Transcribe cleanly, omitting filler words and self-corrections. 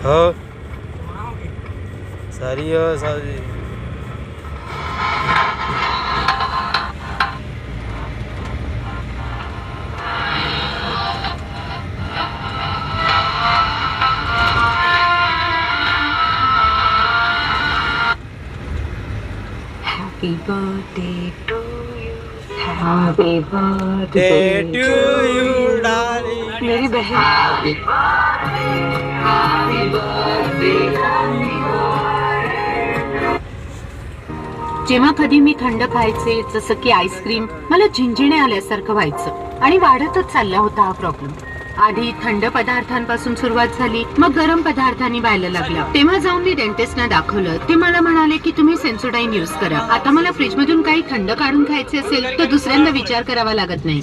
हो सारी सारी Happy birthday to you. Happy birthday to you darling. मेरी बहन. जेव्हा कधी मी थंड खायचे जसं की आईस्क्रीम मला झिंझिणे आल्यासारखं व्हायचं आणि वाढतच चालला होता हा प्रॉब्लेम. आधी थंड पदार्थांपासून सुरुवात झाली मग गरम पदार्थांनी व्हायला लागला. तेव्हा जाऊन मी डेंटिस्टना दाखवलं. ते मला म्हणाले की तुम्ही सेन्सोडाईन यूज करा. आता मला फ्रीज मधून काही थंड काढून खायचे असेल तर दुसऱ्यांदा विचार करावा लागत नाही.